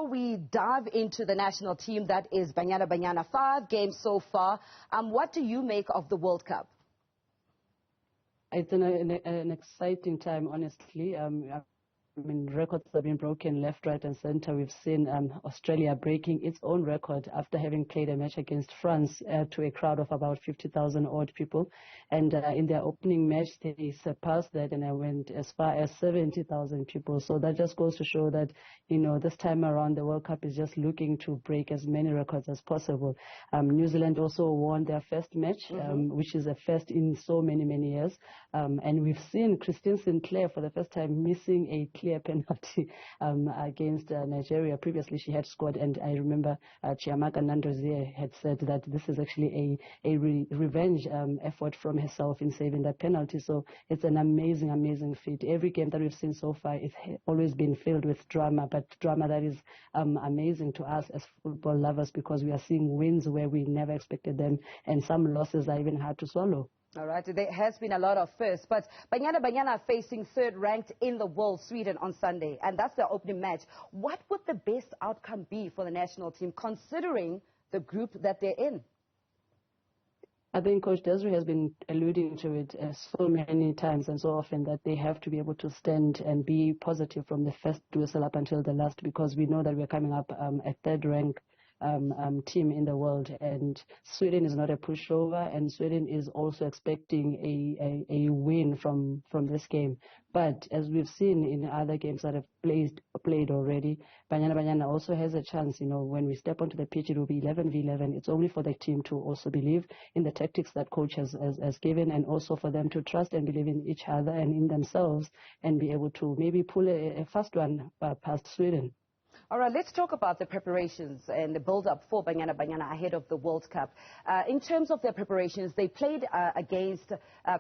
before we dive into the national team, that is Banyana Banyana, 5 games so far, what do you make of the World Cup? It's an exciting time, honestly. I mean, records have been broken left, right, and center. We've seen Australia breaking its own record after having played a match against France to a crowd of about 50,000 odd people. And in their opening match, they surpassed that and went as far as 70,000 people. So that just goes to show that, you know, this time around, the World Cup is just looking to break as many records as possible. New Zealand also won their first match, which is a first in so many years. And we've seen Christine Sinclair for the first time missing a clear penalty against Nigeria. Previously, she had scored, and I remember Chiamaka Nandrozie had said that this is actually a revenge effort from herself in saving that penalty. So it's an amazing feat. Every game that we've seen so far, it's always been filled with drama, but drama that is amazing to us as football lovers, because we are seeing wins where we never expected them, and some losses are even hard to swallow. All right, there has been a lot of firsts, but Banyana Banyana facing third ranked in the world, Sweden, on Sunday, and that's their opening match. What would the best outcome be for the national team, considering the group that they're in? I think Coach Desiree has been alluding to it so many times and so often, that they have to be able to stand and be positive from the first whistle up until the last, because we know that we're coming up at third rank team in the world, and Sweden is not a pushover, and Sweden is also expecting a win from this game. But as we've seen in other games that have played already, Banyana Banyana also has a chance. You know, when we step onto the pitch, it will be 11v11. It's only for the team to also believe in the tactics that coach has given, and also for them to trust and believe in each other and in themselves, and be able to maybe pull a fast one past Sweden. All right, let's talk about the preparations and the build-up for Banyana Banyana ahead of the World Cup. In terms of their preparations, they played against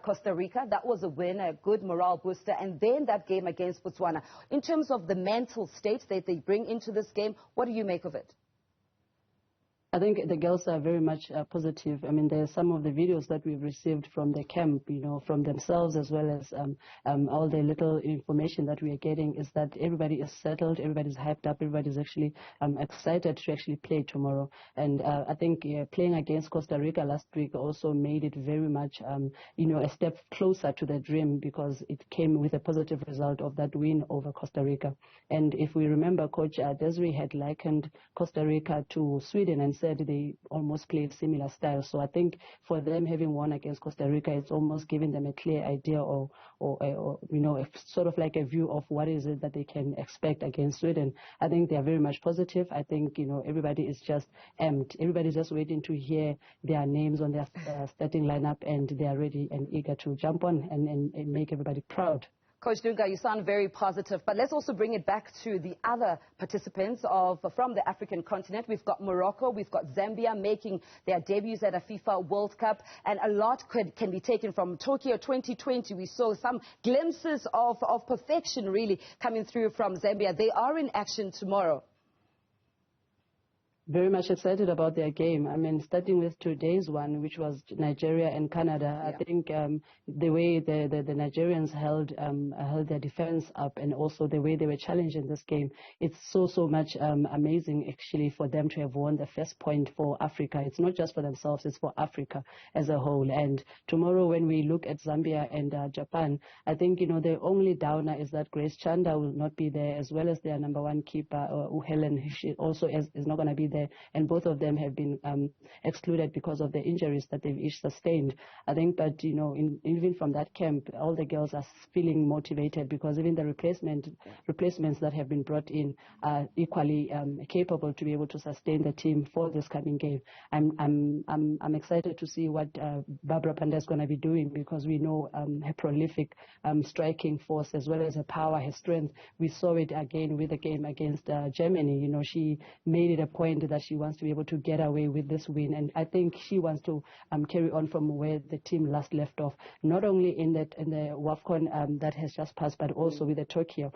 Costa Rica. That was a win, a good morale booster, and then that game against Botswana. In terms of the mental state that they bring into this game, what do you make of it? I think the girls are very much positive. I mean, there's some of the videos that we've received from the camp, you know, from themselves, as well as all the little information that we are getting, is that everybody is settled, everybody's hyped up, everybody's actually excited to actually play tomorrow. And I think playing against Costa Rica last week also made it very much, you know, a step closer to the dream, because it came with a positive result of that win over Costa Rica. And if we remember, Coach Desiree had likened Costa Rica to Sweden and said they almost played similar styles. So I think for them, having won against Costa Rica, it's almost giving them a clear idea or you know, sort of like a view of what is it that they can expect against Sweden. I think they are very much positive. I think, you know, everybody is just amped. Everybody's just waiting to hear their names on their starting lineup, and they are ready and eager to jump on and make everybody proud. Coach Dunga, you sound very positive, but let's also bring it back to the other participants from the African continent. We've got Morocco, we've got Zambia making their debuts at a FIFA World Cup, and a lot can be taken from Tokyo 2020. We saw some glimpses of perfection really coming through from Zambia. They are in action tomorrow. Very much excited about their game. I mean, starting with today's one, which was Nigeria and Canada, yeah. I think the way the Nigerians held their defense up, and also the way they were challenged in this game, it's so much amazing actually for them to have won the first point for Africa. It's not just for themselves, it's for Africa as a whole. And tomorrow when we look at Zambia and Japan, I think, you know, the only downer is that Grace Chanda will not be there, as well as their number one keeper, Helen. She also is not going to be there. And both of them have been excluded because of the injuries that they've each sustained. I think, but, you know, even from that camp, all the girls are feeling motivated, because even the replacements that have been brought in are equally capable to be able to sustain the team for this coming game. I'm excited to see what Barbara Panda is going to be doing, because we know her prolific striking force, as well as her power, her strength. We saw it again with the game against Germany. You know, she made it a point that she wants to be able to get away with this win, and I think she wants to carry on from where the team last left off, not only in the WAFCON that has just passed, but also with the Tokyo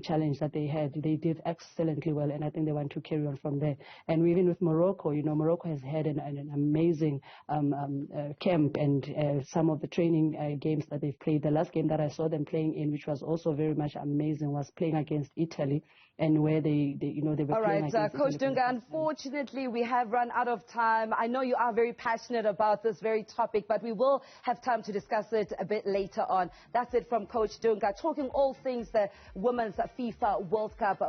challenge that they had. They did excellently well, and I think they want to carry on from there. And even with Morocco, you know, Morocco has had an amazing camp, and some of the training games that they've played. The last game that I saw them playing in, which was also very much amazing, was playing against Italy. and where they were all playing. All right, Coach Dunga, unfortunately, we have run out of time. I know you are very passionate about this very topic, but we will have time to discuss it a bit later on. That's it from Coach Dunga, talking all things the Women's FIFA World Cup.